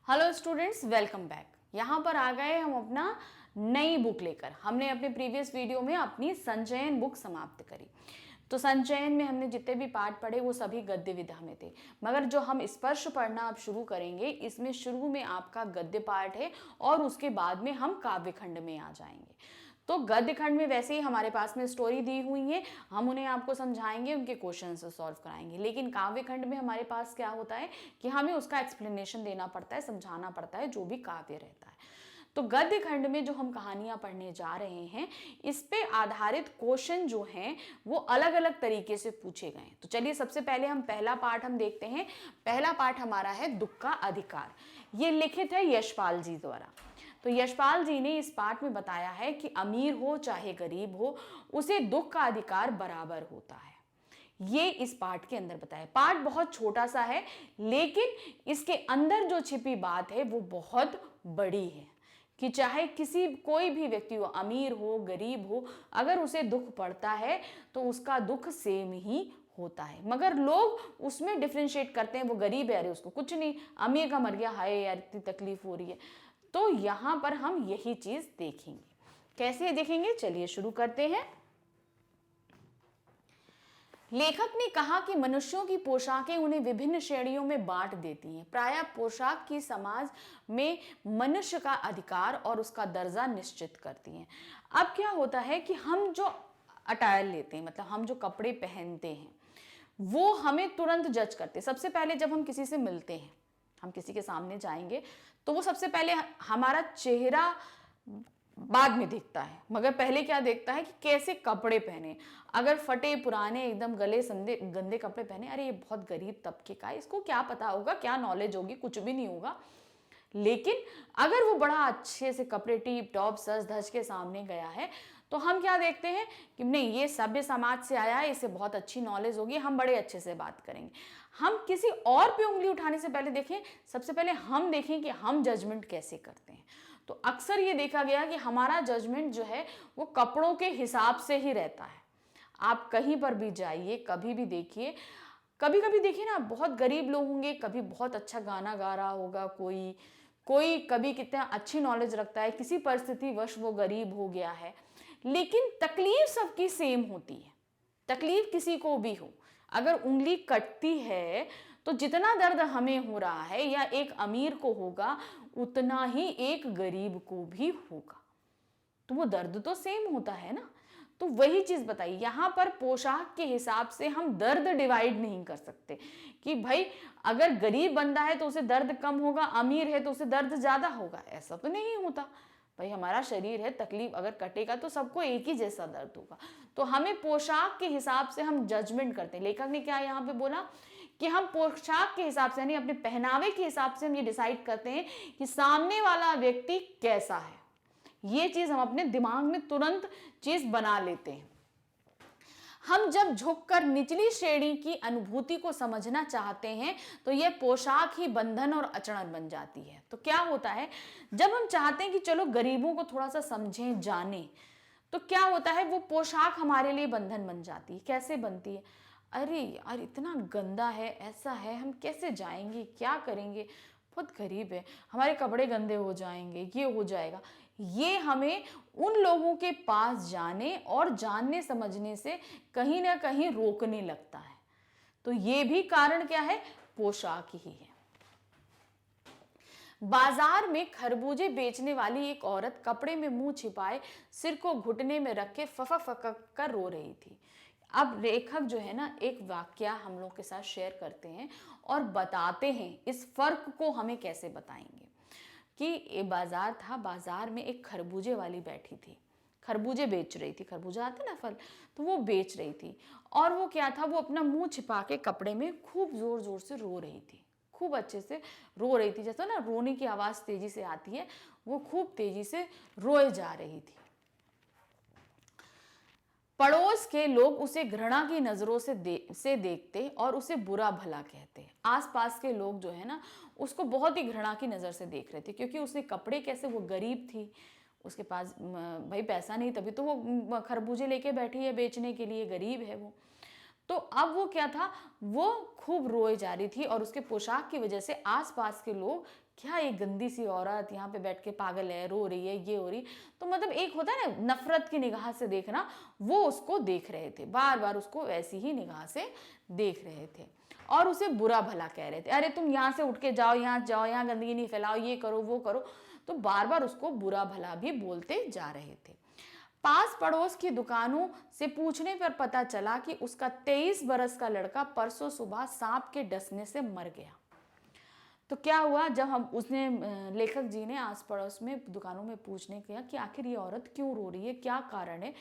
Hello students, welcome back. यहाँ पर आ गए हम अपना नई बुक लेकर। हमने अपने प्रीवियस वीडियो में अपनी संचयन बुक समाप्त करी। तो संचयन में हमने जितने भी पाठ पढ़े वो सभी गद्य विधा में थे, मगर जो हम स्पर्श पढ़ना अब शुरू करेंगे इसमें शुरू में आपका गद्य पाठ है और उसके बाद में हम काव्य खंड में आ जाएंगे। तो गद्य खंड में वैसे ही हमारे पास में स्टोरी दी हुई है, हम उन्हें आपको समझाएंगे, उनके क्वेश्चन सॉल्व कराएंगे। लेकिन काव्य खंड में हमारे पास क्या होता है कि हमें उसका एक्सप्लेनेशन देना पड़ता है, समझाना पड़ता है जो भी काव्य रहता है। तो गद्य खंड में जो हम कहानियां पढ़ने जा रहे हैं इस पे आधारित क्वेश्चन जो हैं वो अलग अलग तरीके से पूछे गए। तो चलिए सबसे पहले हम पहला पाठ हम देखते हैं। पहला पाठ हमारा है दुख का अधिकार। ये लिखित है यशपाल जी द्वारा। तो यशपाल जी ने इस पाठ में बताया है कि अमीर हो चाहे गरीब हो उसे दुख का अधिकार बराबर होता है। ये इस पाठ के अंदर बताया। पाठ बहुत छोटा सा है लेकिन इसके अंदर जो छिपी बात है वो बहुत बड़ी है कि चाहे कोई भी व्यक्ति हो, अमीर हो गरीब हो, अगर उसे दुख पड़ता है तो उसका दुख सेम ही होता है। मगर लोग उसमें डिफरेंशिएट करते हैं, वो गरीब है अरे उसको कुछ नहीं, अमीर का मर गया हाय यार इतनी तकलीफ हो रही है। तो यहां पर हम यही चीज देखेंगे। कैसे देखेंगे, चलिए शुरू करते हैं। लेखक ने कहा कि मनुष्यों की पोशाकें उन्हें विभिन्न श्रेणियों में बांट देती हैं। प्रायः पोशाक की समाज में मनुष्य का अधिकार और उसका दर्जा निश्चित करती हैं। अब क्या होता है कि हम जो अटायर लेते हैं, मतलब हम जो कपड़े पहनते हैं, वो हमें तुरंत जज करते हैं। सबसे पहले जब हम किसी से मिलते हैं, हम किसी के सामने जाएंगे तो वो सबसे पहले हमारा चेहरा बाद में देखता है, मगर पहले क्या देखता है कि कैसे कपड़े पहने। अगर फटे पुराने एकदम गले संदे गंदे कपड़े पहने, अरे ये बहुत गरीब तबके का है, इसको क्या पता होगा, क्या नॉलेज होगी, कुछ भी नहीं होगा। लेकिन अगर वो बड़ा अच्छे से कपड़े टीप टॉप सज धज के सामने गया है तो हम क्या देखते हैं कि नहीं ये सभ्य समाज से आया है, इसे बहुत अच्छी नॉलेज होगी, हम बड़े अच्छे से बात करेंगे। हम किसी और पे उंगली उठाने से पहले देखें, सबसे पहले हम देखें कि हम जजमेंट कैसे करते हैं। तो अक्सर ये देखा गया कि हमारा जजमेंट जो है वो कपड़ों के हिसाब से ही रहता है। आप कहीं पर भी जाइए, कभी भी देखिए, कभी कभी देखिए ना, बहुत गरीब लोग होंगे, कभी बहुत अच्छा गाना गा रहा होगा कोई कोई कभी कितना अच्छी नॉलेज रखता है, किसी परिस्थिति वश वो गरीब हो गया है, लेकिन तकलीफ सबकी सेम होती है। तकलीफ किसी को भी हो, अगर उंगली कटती है तो जितना दर्द हमें हो रहा है या एक अमीर को होगा उतना ही एक गरीब को भी होगा। तो वो दर्द तो सेम होता है ना। तो वही चीज बताइए, यहां पर पोशाक के हिसाब से हम दर्द डिवाइड नहीं कर सकते कि भाई अगर गरीब बंदा है तो उसे दर्द कम होगा, अमीर है तो उसे दर्द ज्यादा होगा, ऐसा तो नहीं होता। भाई हमारा शरीर है, तकलीफ अगर कटेगा तो सबको एक ही जैसा दर्द होगा। तो हमें पोशाक के हिसाब से हम जजमेंट करते हैं। लेखक ने क्या यहाँ पे बोला कि हम पोशाक के हिसाब से यानी अपने पहनावे के हिसाब से हम ये डिसाइड करते हैं कि सामने वाला व्यक्ति कैसा है। ये चीज हम अपने दिमाग में तुरंत चीज बना लेते हैं। हम जब झुककर निचली श्रेणी की अनुभूति को समझना चाहते हैं तो यह पोशाक ही बंधन और अचरण बन जाती है। तो क्या होता है, जब हम चाहते हैं कि चलो गरीबों को थोड़ा सा समझें जानें, तो क्या होता है वो पोशाक हमारे लिए बंधन बन जाती है। कैसे बनती है, अरे यार इतना गंदा है, ऐसा है, हम कैसे जाएंगे, क्या करेंगे, बहुत गरीब है, हमारे कपड़े गंदे हो जाएंगे, ये हो जाएगा। ये हमें उन लोगों के पास जाने और जानने समझने से कहीं ना कहीं रोकने लगता है। तो ये भी कारण क्या है, पोशाक ही है। बाजार में खरबूजे बेचने वाली एक औरत कपड़े में मुंह छिपाए सिर को घुटने में रख के फफक फकक कर रो रही थी। अब लेखक जो है ना एक वाक्य हम लोग के साथ शेयर करते हैं और बताते हैं इस फर्क को हमें कैसे बताएंगे। कि एक बाजार था, बाजार में एक खरबूजे वाली बैठी थी, खरबूजे बेच रही थी, खरबूजा आता ना फल, तो वो बेच रही थी। और वो क्या था, वो अपना मुंह छिपा के कपड़े में खूब जोर जोर से रो रही थी, खूब अच्छे से रो रही थी। जैसे ना रोने की आवाज तेजी से आती है, वो खूब तेजी से रोए जा रही थी। पड़ोस के लोग उसे घृणा की नजरों से देखते और उसे बुरा भला कहते। आसपास के लोग जो है ना उसको बहुत ही घृणा की नजर से देख रहे थे, क्योंकि उसने कपड़े कैसे, वो गरीब थी, उसके पास भाई पैसा नहीं, तभी तो वो खरबूजे लेके बैठी है बेचने के लिए, गरीब है वो। तो अब वो क्या था, वो खूब रोए जा रही थी और उसके पोशाक की वजह से आसपास के लोग क्या ये गंदी सी औरत यहाँ पे बैठ के पागल है, रो रही है, ये हो रही। तो मतलब एक होता है ना नफरत की निगाह से देखना, वो उसको देख रहे थे, बार बार उसको वैसी ही निगाह से देख रहे थे और उसे बुरा भला कह रहे थे। अरे तुम यहाँ से उठ के जाओ, यहाँ गंदगी नहीं फैलाओ, ये करो वो करो। तो बार बार उसको बुरा भला भी बोलते जा रहे थे। पास पड़ोस की दुकानों से पूछने पर पता चला कि उसका 23 बरस का लड़का परसों सुबह सांप के डसने से मर गया। तो क्या हुआ, जब हम उसने लेखक जी ने आस पड़ोस में दुकानों में पूछने किया कि आखिर ये औरत क्यों रो रही है, क्या कारण है,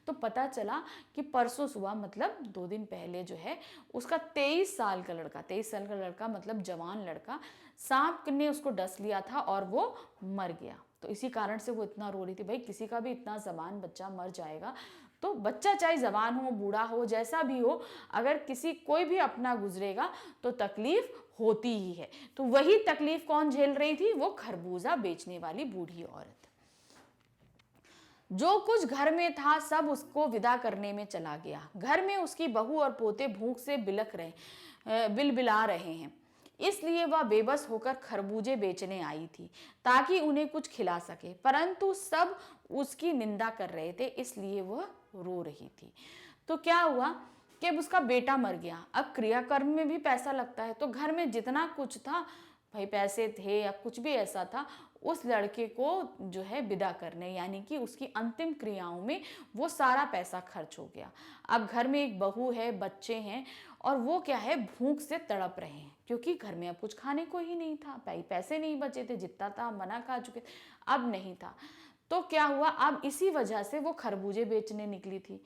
तो पता चला कि परसों सुबह मतलब 2 दिन पहले जो है उसका 23 साल का लड़का, 23 साल का लड़का मतलब जवान लड़का, सांप ने उसको डस लिया था और वो मर गया। तो इसी कारण से वो इतना रो रही थी। भाई किसी का भी इतना जवान बच्चा मर जाएगा तो बच्चा चाहे जवान हो, बूढ़ा हो, जैसा भी हो, अगर किसी कोई भी अपना गुजरेगा तो तकलीफ होती ही है। तो वही तकलीफ कौन झेल रही थी, वो खरबूजा बेचने वाली बूढ़ी औरत। जो कुछ घर में था सब उसको विदा करने में चला गया। घर में उसकी बहू और पोते भूख से बिलबिला रहे हैं, इसलिए वह बेबस होकर खरबूजे बेचने आई थी ताकि उन्हें कुछ खिला सके, परंतु सब उसकी निंदा कर रहे थे, इसलिए वह रो रही थी। तो क्या हुआ कि अब उसका बेटा मर गया। अब क्रियाकर्म में भी पैसा लगता है, तो घर में जितना कुछ था, भाई पैसे थे या कुछ भी ऐसा था, उस लड़के को जो है विदा करने, यानी कि उसकी अंतिम क्रियाओं में वो सारा पैसा खर्च हो गया। अब घर में एक बहू है, बच्चे हैं, और वो क्या है भूख से तड़प रहे हैं, क्योंकि घर में अब कुछ खाने को ही नहीं था, पैसे नहीं बचे थे, जितना था मना खा चुके, अब नहीं था। तो क्या हुआ, अब इसी वजह से वो खरबूजे बेचने निकली थी।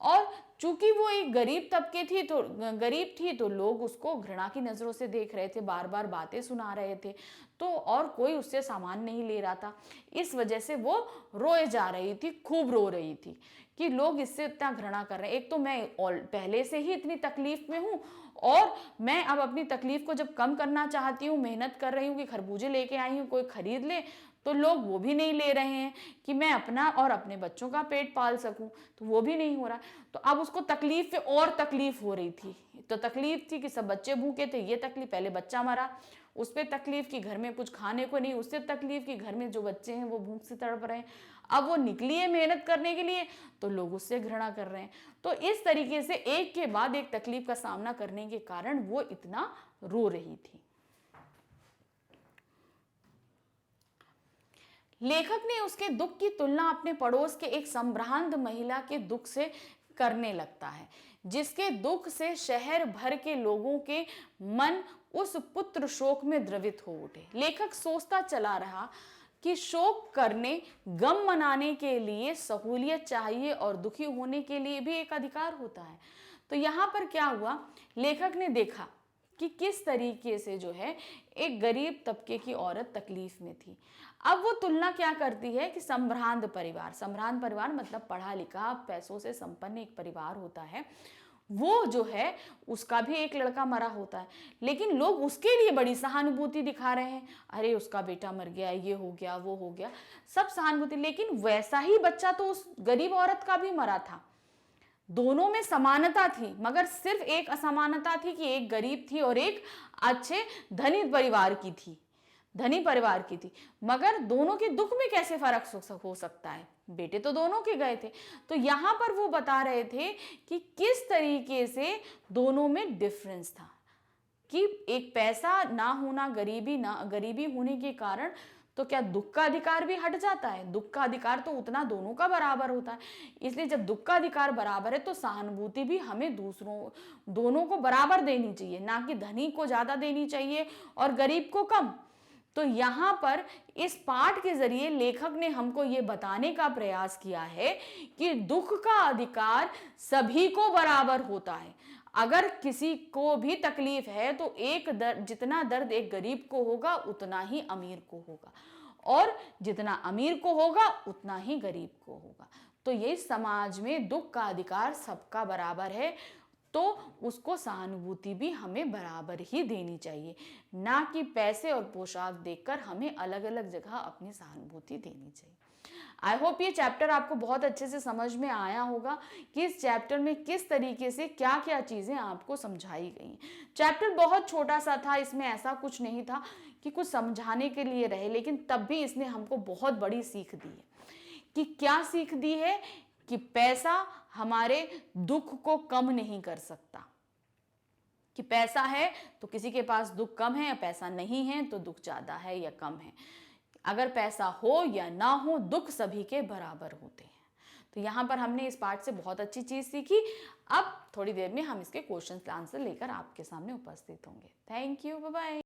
और चूंकि वो एक गरीब थी तो लोग उसको घृणा की नजरों से देख रहे थे, बार बार बातें सुना रहे थे, तो और कोई उससे सामान नहीं ले रहा था। इस वजह से वो रोए जा रही थी, खूब रो रही थी कि लोग इससे इतना घृणा कर रहे हैं। एक तो मैं पहले से ही इतनी तकलीफ में हूँ, और मैं अब अपनी तकलीफ को जब कम करना चाहती हूँ, मेहनत कर रही हूँ कि खरबूजे लेके आई हूँ, कोई खरीद ले, तो लोग वो भी नहीं ले रहे हैं कि मैं अपना और अपने बच्चों का पेट पाल सकूं, तो वो भी नहीं हो रहा। तो अब उसको तकलीफ पे और तकलीफ हो रही थी। तो तकलीफ थी कि सब बच्चे भूखे थे, ये तकलीफ, पहले बच्चा मरा, उस पर तकलीफ कि घर में कुछ खाने को नहीं, उससे तकलीफ कि घर में जो बच्चे हैं वो भूख से तड़प रहे हैं। अब वो निकली है मेहनत करने के लिए, तो लोग उससे घृणा कर रहे हैं। तो इस तरीके से एक के बाद एक तकलीफ का सामना करने के कारण वो इतना रो रही थी। लेखक ने उसके दुख की तुलना अपने पड़ोस के एक संभ्रांत महिला के दुख से करने लगता है, जिसके दुख से शहर भर के लोगों के मन उस पुत्र शोक में द्रवित हो उठे। लेखक सोचता चला रहा कि शोक करने, गम मनाने के लिए सहूलियत चाहिए और दुखी होने के लिए भी एक अधिकार होता है। तो यहाँ पर क्या हुआ, लेखक ने देखा कि किस तरीके से जो है एक गरीब तबके की औरत तकलीफ में थी। अब वो तुलना क्या करती है कि संभ्रांत परिवार मतलब पढ़ा लिखा, पैसों से संपन्न एक परिवार होता है, वो जो है उसका भी एक लड़का मरा होता है, लेकिन लोग उसके लिए बड़ी सहानुभूति दिखा रहे हैं। अरे उसका बेटा मर गया, ये हो गया, वो हो गया, सब सहानुभूति। लेकिन वैसा ही बच्चा तो उस गरीब औरत का भी मरा था। दोनों में समानता थी, मगर सिर्फ एक असमानता थी कि एक गरीब थी और एक अच्छे धनी परिवार की थी। मगर दोनों के दुख में कैसे फर्क हो सकता है, बेटे तो दोनों के गए थे। तो यहाँ पर वो बता रहे थे कि किस तरीके से दोनों में डिफरेंस था, कि एक पैसा ना होना, गरीबी होने के कारण तो क्या दुख का अधिकार भी हट जाता है। दुख का अधिकार तो उतना दोनों का बराबर होता है, इसलिए जब दुख का अधिकार बराबर है तो सहानुभूति भी हमें दोनों को बराबर देनी चाहिए, ना कि धनी को ज्यादा देनी चाहिए और गरीब को कम। तो यहाँ पर इस पाठ के जरिए लेखक ने हमको ये बताने का प्रयास किया है कि दुख का अधिकार सभी को बराबर होता है। अगर किसी को भी तकलीफ है तो जितना दर्द एक गरीब को होगा उतना ही अमीर को होगा, और जितना अमीर को होगा उतना ही गरीब को होगा। तो ये समाज में दुख का अधिकार सबका बराबर है, तो उसको सहानुभूति भी हमें बराबर ही देनी चाहिए, ना कि पैसे और पोशाक देखकर हमें अलग अलग जगह अपनी सहानुभूति देनी चाहिए। आई होप ये चैप्टर आपको बहुत अच्छे से समझ में आया होगा कि इस चैप्टर में किस तरीके से क्या क्या चीज़ें आपको समझाई गई। चैप्टर बहुत छोटा सा था, इसमें ऐसा कुछ नहीं था कि कि कुछ समझाने के लिए रहे, लेकिन तब भी इसने हमको बहुत बड़ी सीख दी है। कि क्या सीख दी है? कि पैसा हमारे दुख को कम नहीं कर सकता। कि पैसा है तो किसी के पास दुख कम है, या पैसा नहीं है तो दुख ज्यादा है या कम है। अगर पैसा हो या ना हो, दुख सभी के बराबर होते हैं। तो यहाँ पर हमने इस पार्ट से बहुत अच्छी चीज सीखी। अब थोड़ी देर में हम इसके क्वेश्चन आंसर लेकर आपके सामने उपस्थित होंगे। Thank you, bye bye.